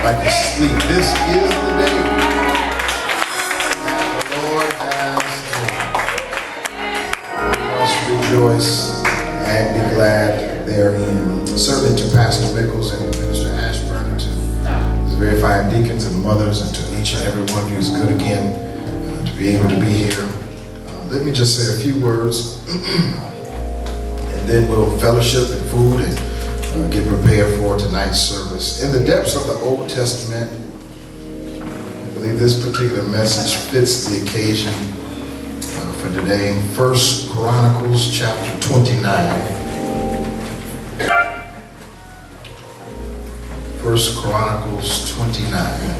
like asleep. This is the day that the Lord has made. We must rejoice and be glad therein. Serving to Pastor Mickles and Minister Ashburn, to his very fine deacons and mothers, and to each and every one who is good again to be able to be here. Let me just say a few words, and then we'll fellowship and food and get prepared for tonight's service. In the depths of the Old Testament, I believe this particular message fits the occasion for today. 1 Chronicles chapter 29. 1 Chronicles 29.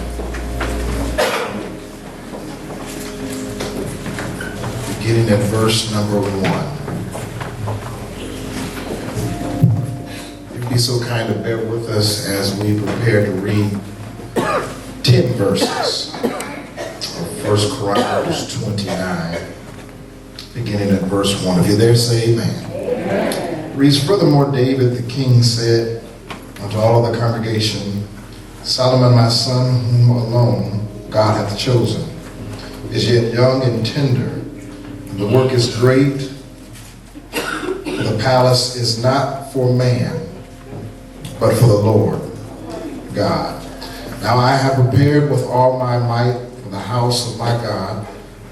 Beginning at verse number 1. Be so kind to bear with us as we prepare to read 10 verses of 1 Chronicles 29, beginning at verse 1. If you're there, say amen. Amen. Reads, furthermore, David the king said unto all of the congregation, Solomon my son, whom alone God hath chosen, is yet young and tender, and the work is great, for the palace is not for man, but for the Lord God. Now I have prepared with all my might for the house of my God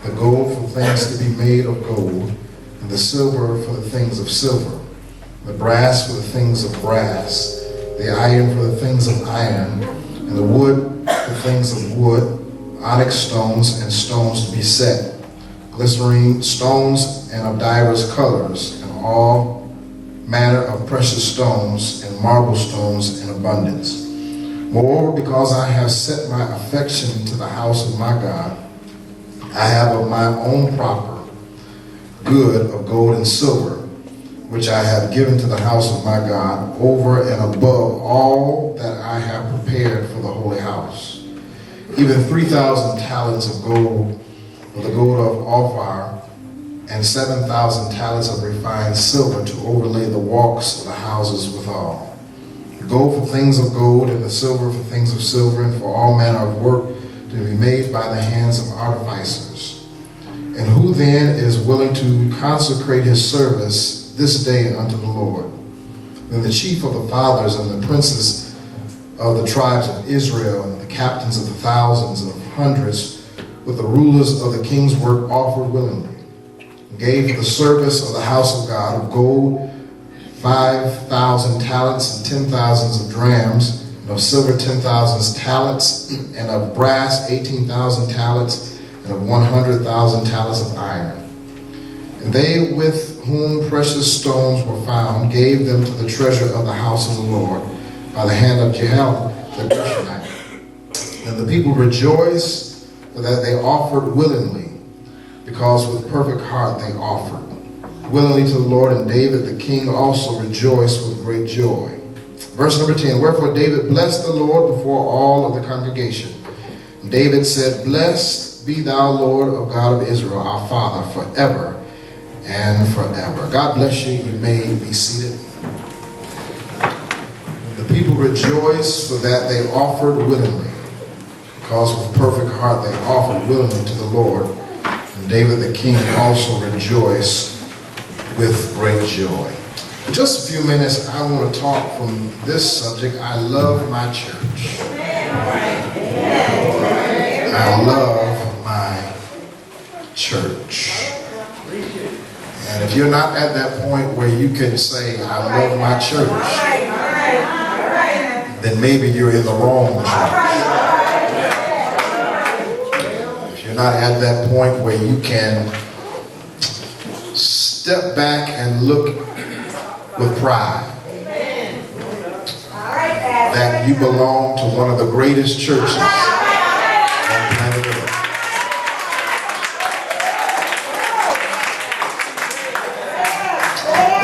the gold for things to be made of gold, and the silver for the things of silver, the brass for the things of brass, the iron for the things of iron, and the wood for things of wood, onyx stones and stones to be set, glycerine stones and of divers colors, and all manner of precious stones and marble stones in abundance. Moreover, because I have set my affection to the house of my God, I have of my own proper good of gold and silver, which I have given to the house of my God, over and above all that I have prepared for the holy house. Even 3,000 talents of gold, for the gold of Ophir, and 7,000 talents of refined silver to overlay the walks of the houses withal. Gold for things of gold, and the silver for things of silver, and for all manner of work to be made by the hands of artificers. And who then is willing to consecrate his service this day unto the Lord? Then the chief of the fathers and the princes of the tribes of Israel, and the captains of the thousands and of hundreds, with the rulers of the king's work, offered willingly, gave for the service of the house of God of gold 5,000 talents and 10,000 of drams, and of silver 10,000 talents, and of brass 18,000 talents, and of 100,000 talents of iron. And they with whom precious stones were found gave them to the treasure of the house of the Lord by the hand of Jehiel the Gershonite. And the people rejoiced for that they offered willingly, because with perfect heart they offered willingly to the Lord, and David the king also rejoiced with great joy. Verse number 10, wherefore David blessed the Lord before all of the congregation. And David said, blessed be thou, Lord of God of Israel, our Father, forever and forever. God bless you. You may be seated. The people rejoiced for that they offered willingly, because with perfect heart they offered willingly to the Lord. And David the king also rejoiced with great joy. In just a few minutes, I want to talk from this subject. I love my church. I love my church. And if you're not at that point where you can say, I love my church, then maybe you're in the wrong church. If you're not at that point where you can step back and look with pride that you belong to one of the greatest churches on planet Earth,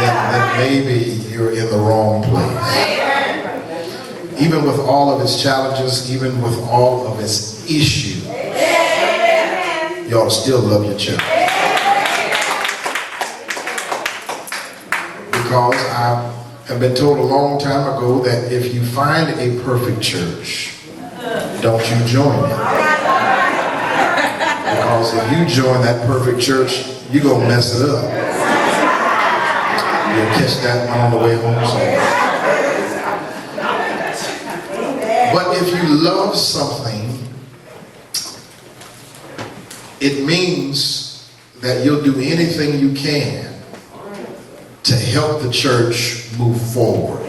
then maybe you're in the wrong place. Even with all of its challenges, even with all of its issues, you ought to still love your church. Because I have been told a long time ago that if you find a perfect church, don't you join it. Because if you join that perfect church, you're going to mess it up. You'll catch that one on the way home somewhere. But if you love something, it means that you'll do anything you can to help the church move forward.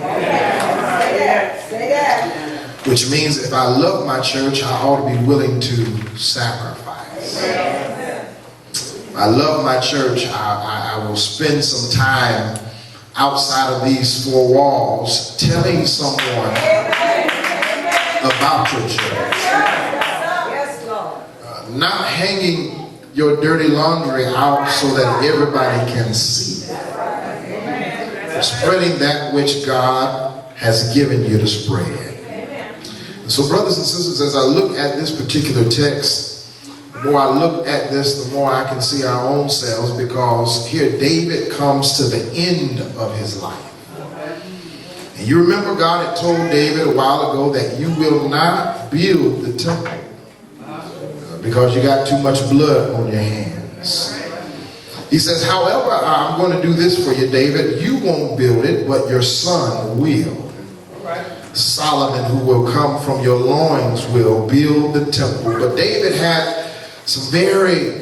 Which means if I love my church, I ought to be willing to sacrifice. If I love my church, I will spend some time outside of these four walls telling someone about your church. Not hanging your dirty laundry out so that everybody can see it. Spreading that which God has given you to spread. So brothers and sisters, as I look at this particular text, the more I look at this, the more I can see our own selves, because here David comes to the end of his life. And you remember God had told David a while ago that you will not build the temple because you got too much blood on your hands. He says, however, I'm going to do this for you, David. You won't build it, but your son will. Solomon, who will come from your loins, will build the temple. But David had some very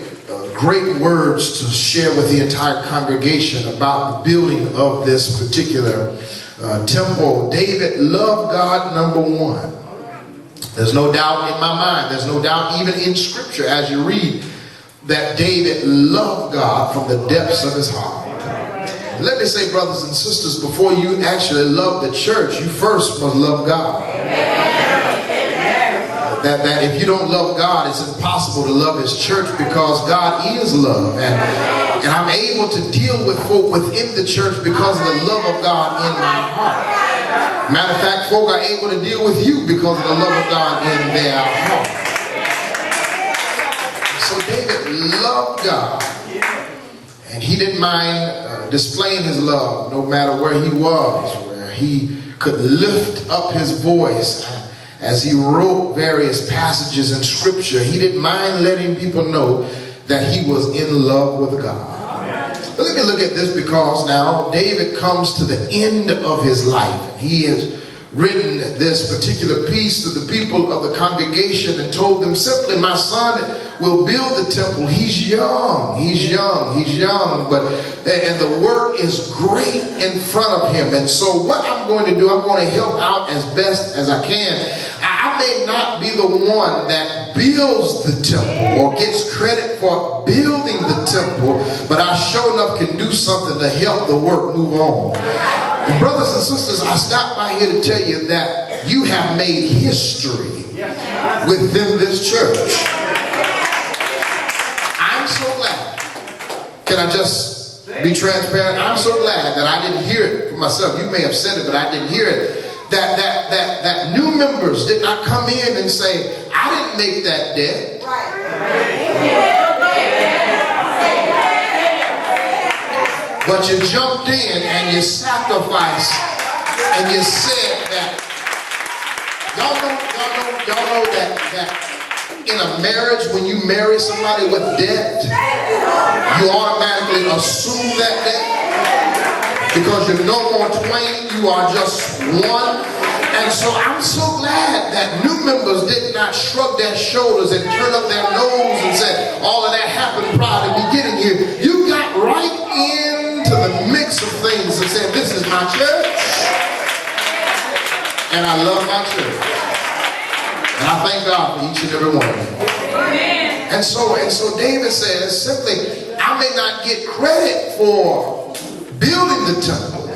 great words to share with the entire congregation about the building of this particular temple. David loved God, number one. There's no doubt in my mind, there's no doubt even in scripture as you read that David loved God from the depths of his heart. Let me say, brothers and sisters, before you actually love the church, you first must love God. That if you don't love God, it's impossible to love his church, because God is love. And I'm able to deal with folk within the church because of the love of God in my heart. Matter of fact, folk are able to deal with you because of the love of God in their heart. So David loved God. And he didn't mind displaying his love no matter where he was, where he could lift up his voice as he wrote various passages in scripture. He didn't mind letting people know that he was in love with God. But let me look at this, because now David comes to the end of his life. He has written this particular piece to the people of the congregation and told them simply, my son will build the temple. He's young, but and the work is great in front of him. And so what I'm going to do, I'm going to help out as best as I can. I may not be the one that builds the temple or gets credit for building the temple, but I sure enough can do something to help the work move on. And brothers and sisters, I stopped by here to tell you that you have made history within this church. I'm so glad. Can I just be transparent? I'm so glad that I didn't hear it for myself. You may have said it, but I didn't hear it. That new members did not come in and say, I didn't make that debt. But you jumped in and you sacrificed and you said that. Y'all know that in a marriage, when you marry somebody with debt, you automatically assume that debt. Because you're no more twain, you are just one. And so I'm so glad that new members did not shrug their shoulders and turn up their nose and say, all of that happened prior to me getting here. You got right into the mix of things and said, this is my church. And I love my church. And I thank God for each and every one of them. And so David says simply, I may not get credit for building the temple,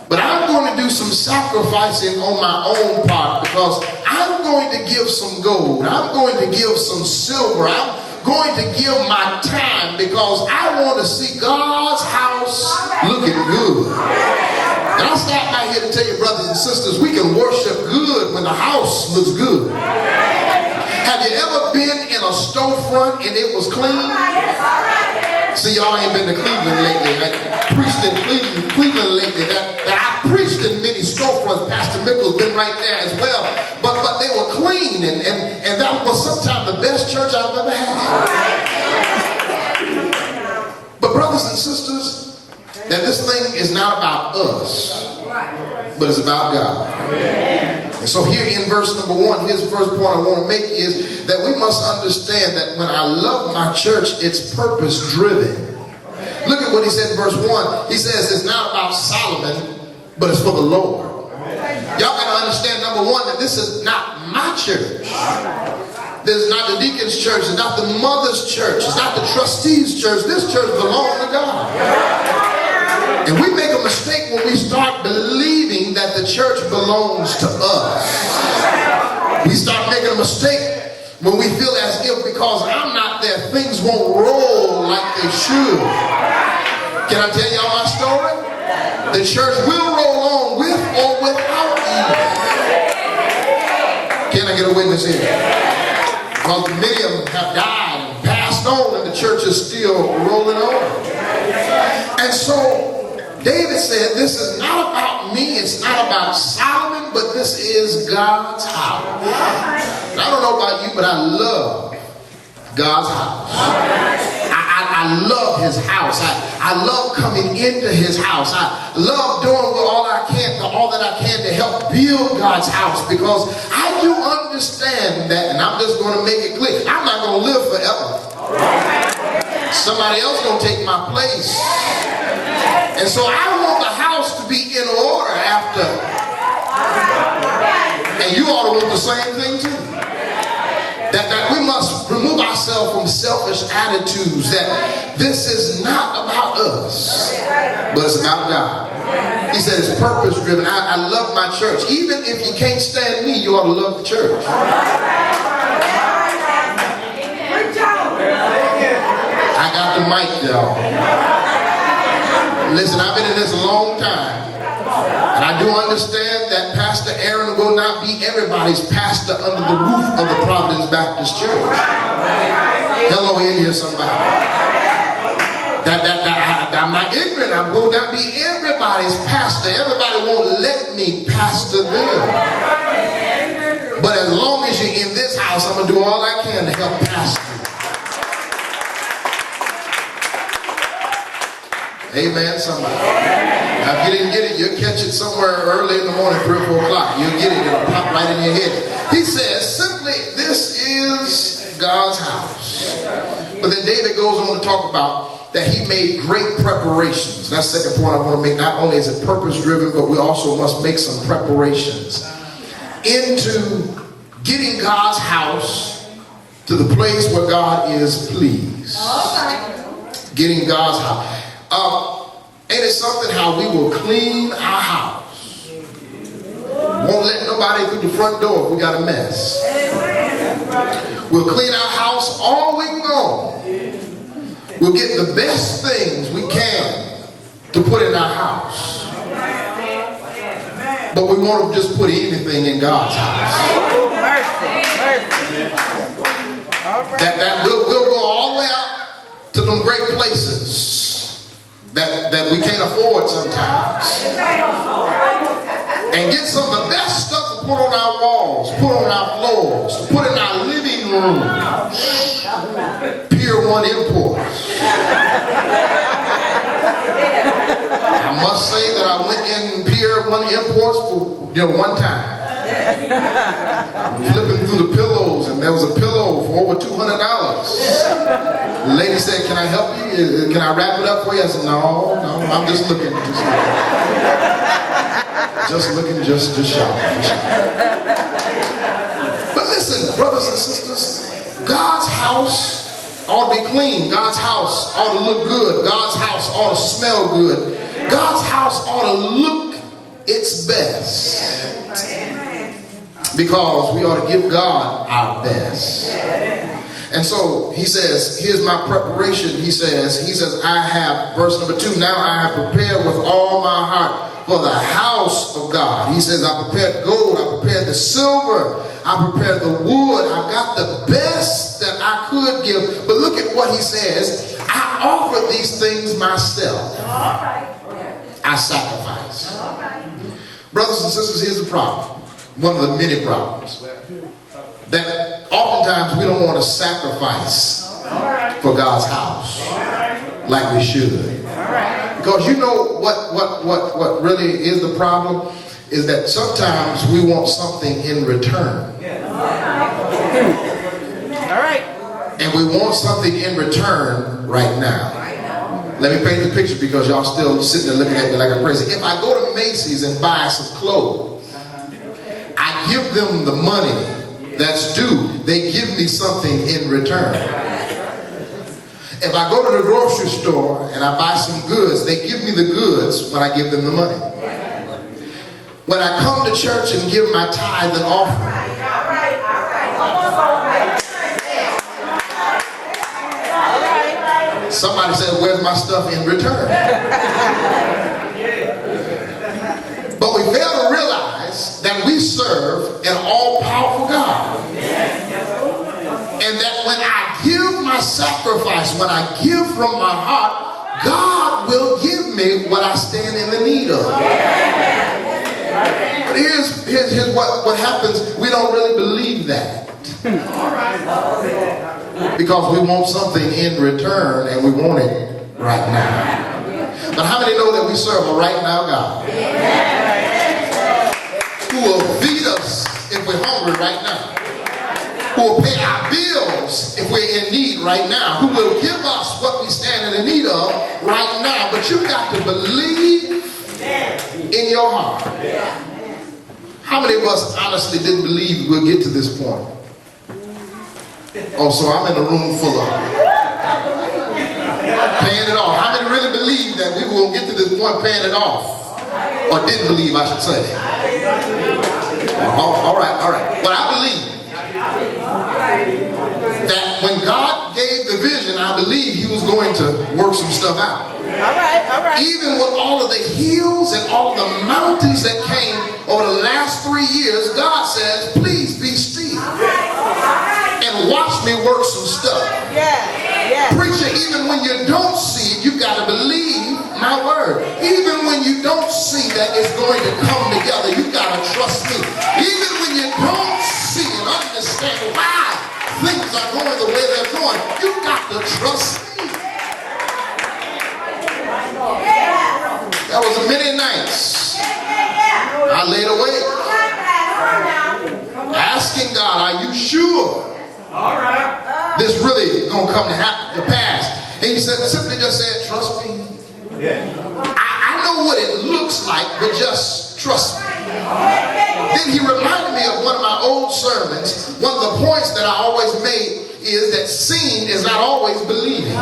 but I'm going to do some sacrificing on my own part, because I'm going to give some gold, I'm going to give some silver, I'm going to give my time, because I want to see God's house looking good. And I stop by here to tell you, brothers and sisters, we can worship good when the house looks good. Have you ever been in a storefront and it was clean? See, y'all ain't been to Cleveland lately. I preached in Cleveland lately. I preached in many storefronts. Pastor Mickle's been right there as well. But they were clean, and I've ever had. But brothers and sisters, that this thing is not about us, but it's about God. And so here in verse number 1, here's the first point I want to make is that we must understand that when I love my church, it's purpose driven. Look at what he said in verse 1. He says it's not about Solomon, but it's for the Lord. Y'all got to understand, number 1, that this is not my church. This is not the deacon's church. It's not the mother's church. It's not the trustee's church. This church belongs to God. And we make a mistake when we start believing that the church belongs to us. We start making a mistake when we feel as if because I'm not there, things won't roll like they should. Can I tell y'all my story? The church will roll on with or without you. Can I get a witness here? Because many of them have died and passed on and the church is still rolling on. And so David said, this is not about me, it's not about Solomon, but this is God's house. And I don't know about you, but I love God's house. I love his house. I love coming into his house. I love doing all that I can to help build God's house, because I do understand that, and I'm just going to make it clear, I'm not going to live forever. Somebody else going to take my place. And so I want the house to be in order after. And you ought to want the same thing too. That we must remove ourselves from selfish attitudes, that this is not about us, but it's about God. He said it's purpose driven. I love my church. Even if you can't stand me, you ought to love the church. I got the mic, y'all. Listen, I've been in this a long time. And I do understand that Pastor Aaron will not be everybody's pastor under the roof of the Providence Baptist Church. Hello in here, somebody. I'm not ignorant. I will not be everybody's pastor. Everybody won't let me pastor them. But as long as you're in this house, I'm going to do all I can to help pastor. Amen, somebody. Now, if you didn't get it, you'll catch it somewhere early in the morning, 3 or 4 o'clock. You'll get it. It'll pop right in your head. He says, simply, this is God's house. But then David goes on to talk about that he made great preparations. That's the second point I want to make. Not only is it purpose-driven, but we also must make some preparations into getting God's house to the place where God is pleased. Getting God's house. Ain't it something how we will clean our house? Won't let nobody through the front door if we got a mess. We'll clean our house all week long. We'll get the best things we can to put in our house. But we won't just put anything in God's house. That we'll go all the way out to them great places that we can't afford sometimes, and get some of the best stuff to put on our walls, put on our floors, to put in our living room. Pier 1 imports. I must say that I went in Pier 1 imports for one time. Flipping through the pillows, and there was a pillow for over $200. The lady said, "Can I help you? Can I wrap it up for you?" I said, No, I'm just looking. Just shopping. But listen, brothers and sisters, God's house ought to be clean. God's house ought to look good. God's house ought to smell good. God's house ought to look its best. Because we ought to give God our best. And so he says, here's my preparation. He says, I have, verse number 2, now I have prepared with all my heart for the house of God. He says, I prepared gold, I prepared the silver, I prepared the wood, I've got the best that I could give. But look at what he says, I offer these things myself. I sacrifice. Brothers and sisters, here's the problem. One of the many problems. That Oftentimes we don't want to sacrifice for God's house like we should. Because you know what really is the problem? Is that sometimes we want something in return. All right. And we want something in return right now. Let me paint the picture because y'all still sitting there looking at me like I'm crazy. If I go to Macy's and buy some clothes, I give them the money that's due. They give me something in return. If I go to the grocery store and I buy some goods, they give me the goods when I give them the money. When I come to church and give my tithe and offering, somebody said, where's my stuff in return? But we fail to realize that we serve an all-powerful God. And that when I give my sacrifice, when I give from my heart, God will give me what I stand in the need of. But here's what happens. We don't really believe that. Because we want something in return and we want it right now. But how many know that we serve a right now God? Who will feed us if we're hungry right now? Who will pay our bills if we're in need right now? Who will give us what we stand in the need of right now? But you've got to believe in your heart. How many of us honestly didn't believe we'll get to this point? Oh, so I'm in a room full of paying it off. How many really believe that we will get to this point paying it off? Or didn't believe, I should say. All right. But I believe that when God gave the vision, I believe he was going to work some stuff out. All right. Even with all of the hills and all the mountains that came over the last 3 years, God says, please be still. And watch me work some stuff. Yeah. Preacher, even when you don't see it, you've got to believe my word. Even when you don't see that it's going to come together, you've got to trust me. Even when you don't see and understand why things are going the way they're going, you've got to trust me. There was many nights I laid awake asking God, are you sure this really gonna come to pass? And he said, simply just said, trust me. I know what it looks like, but just trust me. Then he reminded me of one of my old sermons. One of the points that I always made is that seeing is not always believing.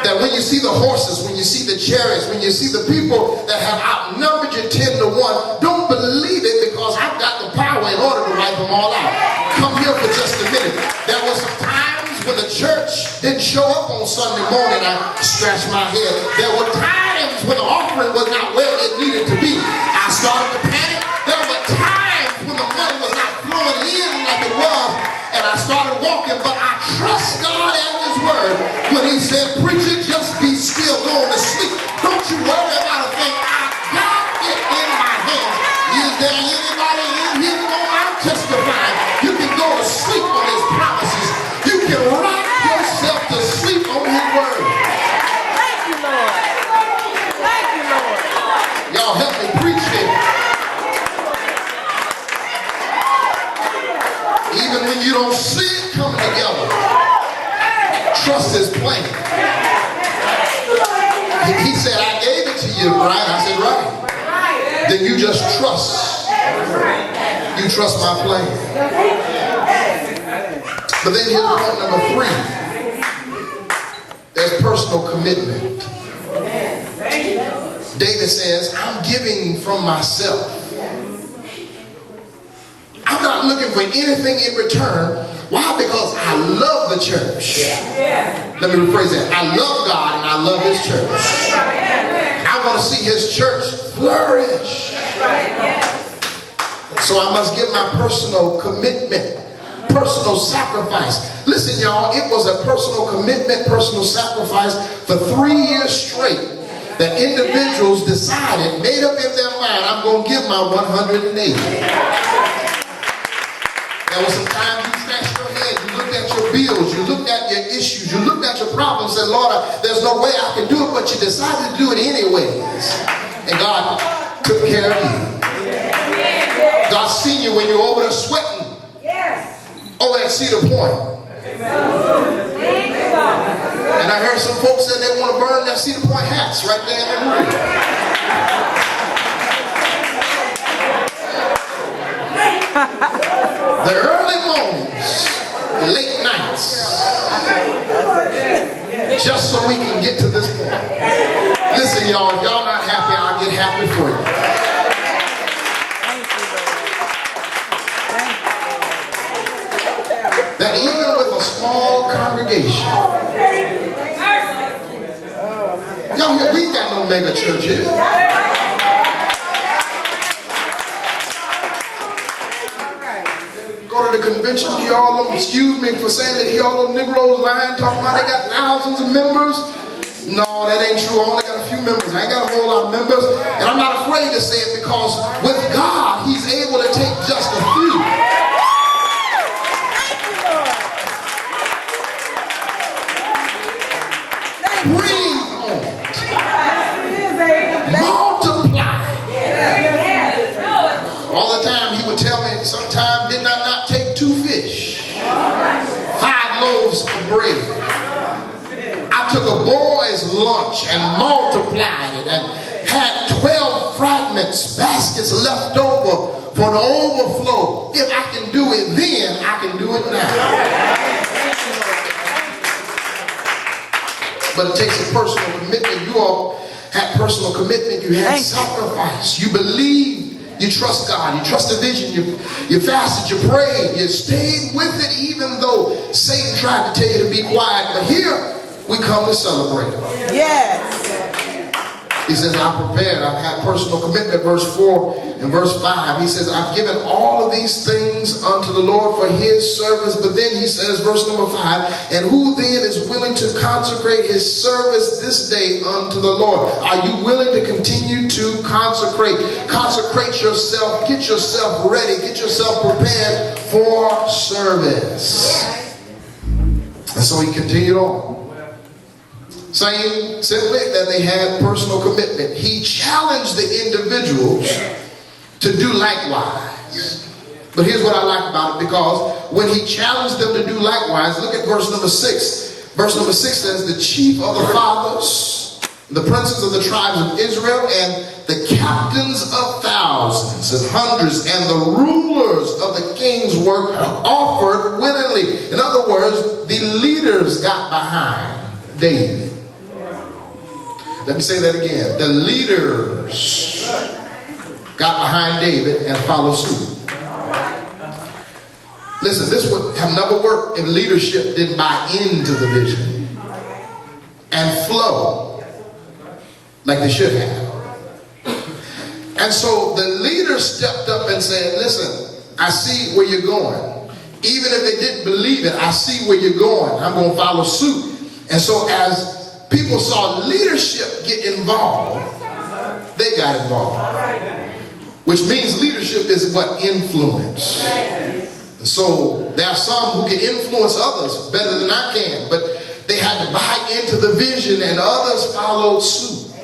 That when you see the horses, when you see the chariots, when you see the people that have outnumbered you 10 to 1, don't believe it because I've got the power in order to wipe them all out. Come here for just a minute. There were some times when the church didn't show up on Sunday morning, I scratched my head. There were times when the offering was not where it needed to be. I started to panic. There were times when the money was not flowing in like it was, and I started walking, but I trust God and his word when he said, preacher, just be still, go on to sleep. Don't you worry about a thing. I got it in my hands. Is there anybody in here who I'm testifying? You can go to sleep on his promises. You can rock yourself to sleep on his word. Thank you, Lord. Thank you, Lord. Y'all help me preach here. Even when you don't see it coming together, trust his plan. He said, I gave it to you, right? I said, right. Then you just trust. You trust my plan. But then here's point number 3. There's personal commitment. David says, I'm giving from myself. I'm not looking for anything in return. Why? Because I love the church. Let me rephrase that. I love God and I love his church. I want to see his church flourish. So I must give my personal commitment, personal sacrifice. Listen, y'all, it was a personal commitment, personal sacrifice for 3 years straight that individuals decided, made up in their mind, I'm going to give my 180. There was some times you snatched your bills, you looked at your issues, you looked at your problems and said, Lord, there's no way I can do it, but you decided to do it anyways. And God took care of you. God seen you when you're over there sweating over at Cedar Point. And I heard some folks say they want to burn their Cedar Point hats right there in the room. The early mornings, the late nights, just so we can get to this point. Listen, y'all, if y'all not happy, I'll get happy for you. That even with a small congregation, y'all, we ain't got no mega church here. Go to the convention, hear all them, excuse me for saying that, hear all them Negroes lying, talking about they got thousands of members. No, that ain't true. I only got a few members. I ain't got a whole lot of members. And I'm not afraid to say it because with God, He's able to take just a few. Breathe on it. Multiply. All the time he would tell me, sometimes did I not take 2 fish, 5 loaves of bread. I took a boy's lunch and multiplied it and had 12 fragments, baskets left over for the overflow. If I can do it then, I can do it now. But it takes a personal commitment. You all had personal commitment. You had sacrifice. You believed. You trust God. You trust the vision. You fasted. You prayed. You stayed with it even though Satan tried to tell you to be quiet. But here we come to celebrate. Yes. He says, I'm prepared. I've had personal commitment. Verse 4 and verse 5. He says, I've given all of these things unto the Lord for his service. But then he says, verse number 5, and who then is willing to consecrate his service this day unto the Lord? Are you willing to continue to consecrate? Consecrate yourself. Get yourself ready. Get yourself prepared for service. And so he continued on, saying simply that they had personal commitment. He challenged the individuals to do likewise. But here's what I like about it, because when he challenged them to do likewise, look at verse number 6. Verse number 6 says, the chief of the fathers, the princes of the tribes of Israel, and the captains of thousands and hundreds, and the rulers of the king's work offered willingly. In other words, the leaders got behind David. Let me say that again. The leaders got behind David and followed suit. Listen, this would have never worked if leadership didn't buy into the vision and flow like they should have. And so the leaders stepped up and said, listen, I see where you're going. Even if they didn't believe it, I see where you're going. I'm going to follow suit. And so as people saw leadership get involved, they got involved. Which means leadership is what? Influence. So there are some who can influence others better than I can, but they had to buy into the vision and others followed suit.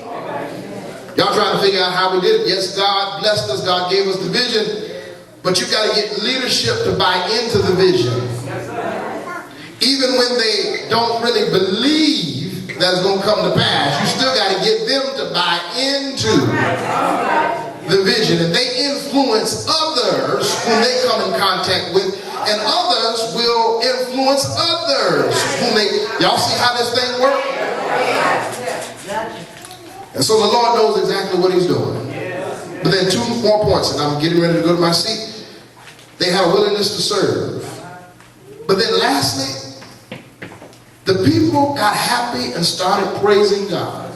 Y'all trying to figure out how we did it. Yes, God blessed us. God gave us the vision, but you got to get leadership to buy into the vision. Even when they don't really believe that it's going to come to pass, you still got to get them to buy into the vision. And they influence others whom they come in contact with, and others will influence others whom they... Y'all see how this thing works? And so the Lord knows exactly what he's doing. But then 2 more points, and I'm getting ready to go to my seat. They have a willingness to serve. But then lastly, the people got happy and started praising God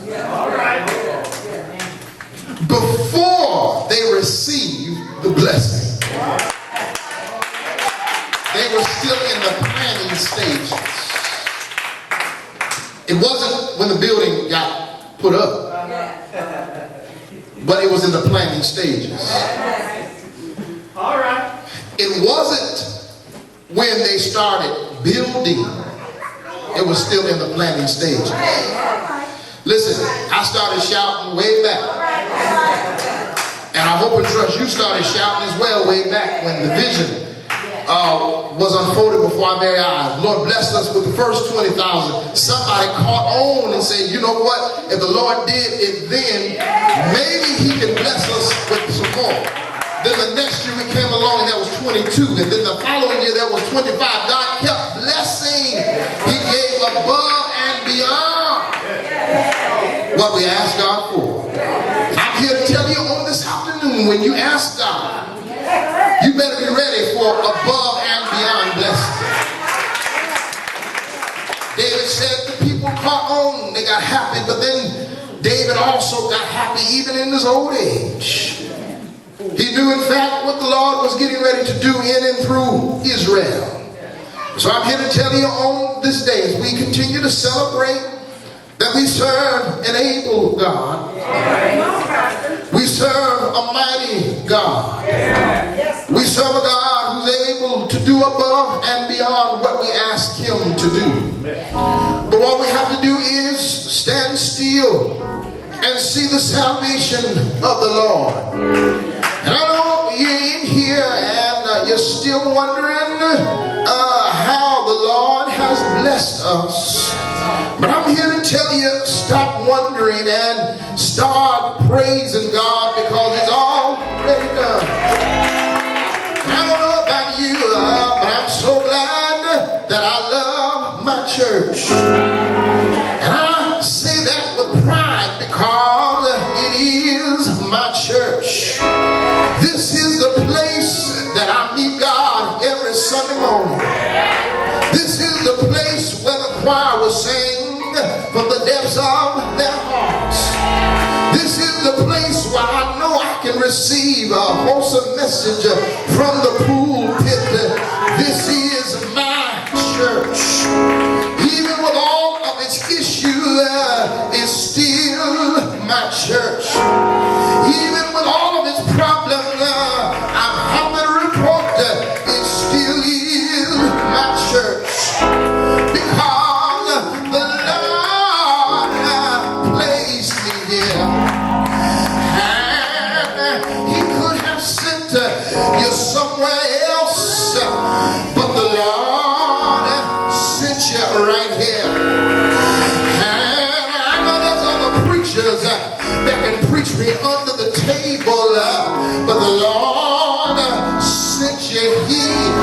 before they received the blessing. They were still in the planning stages. It wasn't when the building got put up, but it was in the planning stages. All right. It wasn't when they started building. It was still in the planning stage. Listen, I started shouting way back. And I hope and trust you started shouting as well way back when the vision was unfolded before our very eyes. Lord blessed us with the first 20,000. Somebody caught on and said, you know what? If the Lord did it then, maybe he can bless us with some more. Then the next year we came along and that was 22. And then the following year that was 25. God kept blessing. He gave above and beyond what we asked God for. I'm here to tell you on this afternoon, when you ask God, you better be ready for above and beyond blessings. David said the people caught on, they got happy, but then David also got happy even in his old age. He knew in fact what the Lord was getting ready to do in and through Israel. So I'm here to tell you on this day, as we continue to celebrate that we serve an able God. We serve a mighty God. We serve a God who's able to do above and beyond what we ask him to do. But what we have to do is stand still and see the salvation of the Lord. And I know you're in here and you're still wondering how the Lord has blessed us. But I'm here to tell you, stop wondering and start praising God, because it's already done. I don't know about you, but I'm so glad that I love my church. And I say that with pride because it is my church. This is the place that I meet God every Sunday morning. This is the place where the choir will sing from the depths of their hearts. This is the place where I know I can receive a wholesome message from the pulpit. This is my church. Even with all of its issues, it's still my church. Even with all of its problems, I'm happy to report that it still is my church. Because the Lord placed me here. And he could have sent you somewhere else, but the Lord sent you right here. And I know there's other preachers that can preach me under the table, but the Lord sent you here.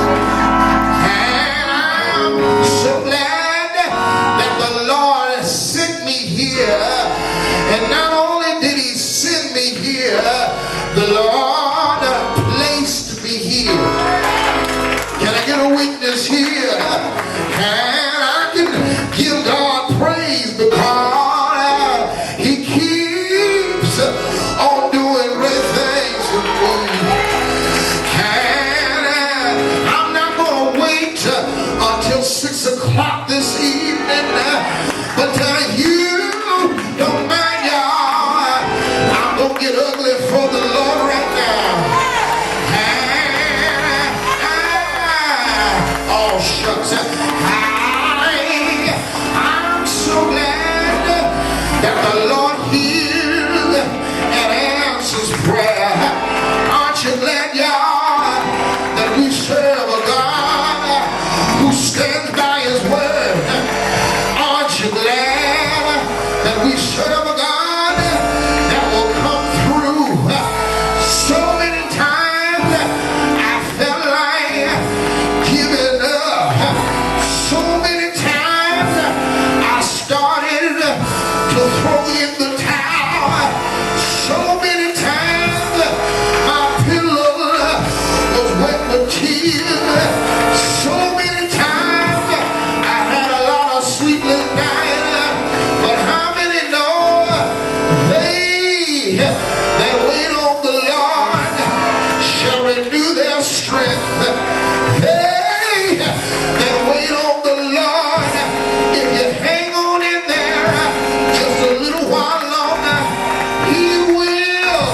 And I'm so glad that the Lord sent me here. And not only did he send me here, the Lord placed me here. Can I get a witness here? And I can give God praise because he keeps on doing great things for me. And I'm not going to wait until 6 o'clock this evening, but you don't mind, y'all, I'm going to get ugly for the Lord right now. Oh, shucks. I'm so glad that the Lord hears and answers prayer. Aren't you glad, y'all, that we serve a God who stands by his word? Aren't you glad that we serve a God that will come through? So many times I felt like giving up. So many times I started to throw in the towel. So many times my pillow was wet with tears. So many times I had a lot of sleepless nights. But how many know they that wait on the Lord shall renew their strength? They that wait on the Lord, if you hang on in there just a little while longer, he will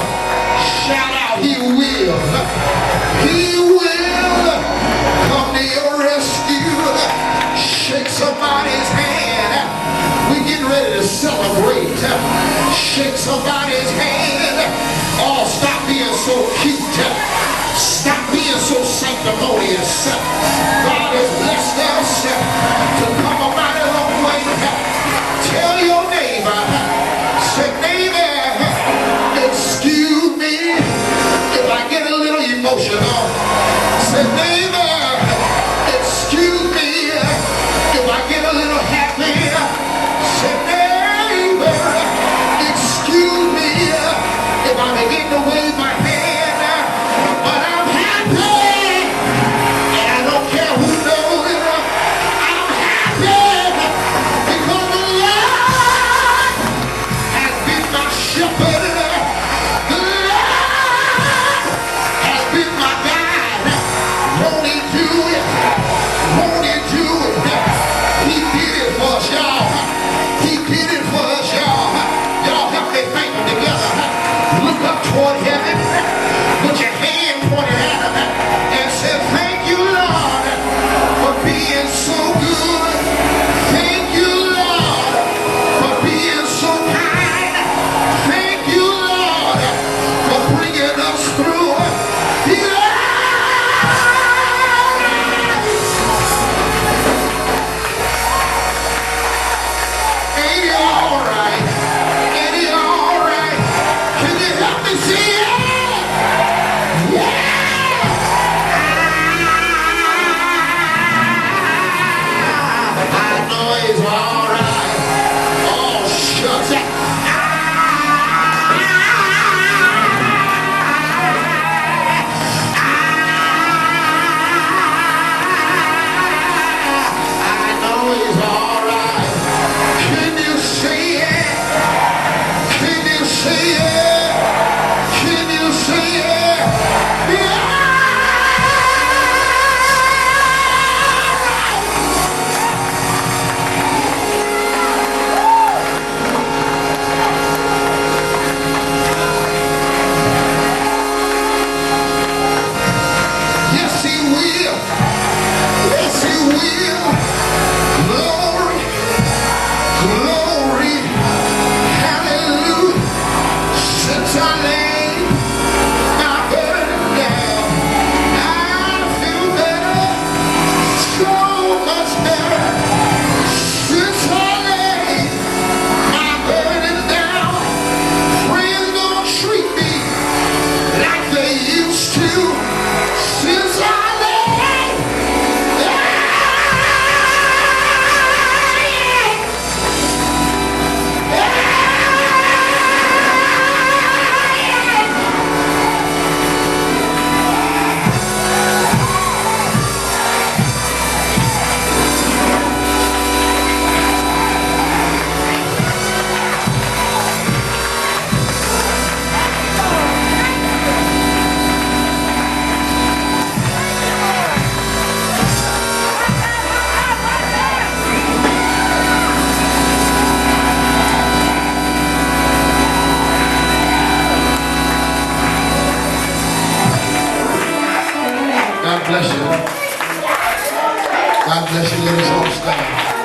shout out, he will come to your rescue. somebody's hand. Oh, stop being so cute. Stop being so sanctimonious. God has blessed us to come a mighty long way. Tell your neighbor, say, neighbor, excuse me if I get a little emotional. Say, neighbor, excuse me if I get a little happy. Say, neighbor, excuse me if I begin to wave my hand. But I'm happy, and I don't care who knows it. I'm happy because the Lord has been my shepherd. The Lord has been my guide. Won't he do it? Won't he do it? He did it for us, y'all. He did it for us, y'all. Y'all help me thank him together. Look up toward heaven. Put your hand pointed at him and say, thank you, Lord, for being so good. Thank you, Lord, for being so kind. Thank you, Lord, for bringing us through. Ain't he all right? Ain't he all right? Can you help me see it? Yeah! I know he's all right. Oh, shucks. I know he's all right. Can you see it? Can you see it? Can you see it? Yeah! Yes, he will. Yes, he will. Glory, glory, hallelujah. Since I laid my burden down, I feel better, so much better. Since I laid my burden down, friends don't treat me like they used to. Since I laid, God bless you. God bless you, ladies on the stand.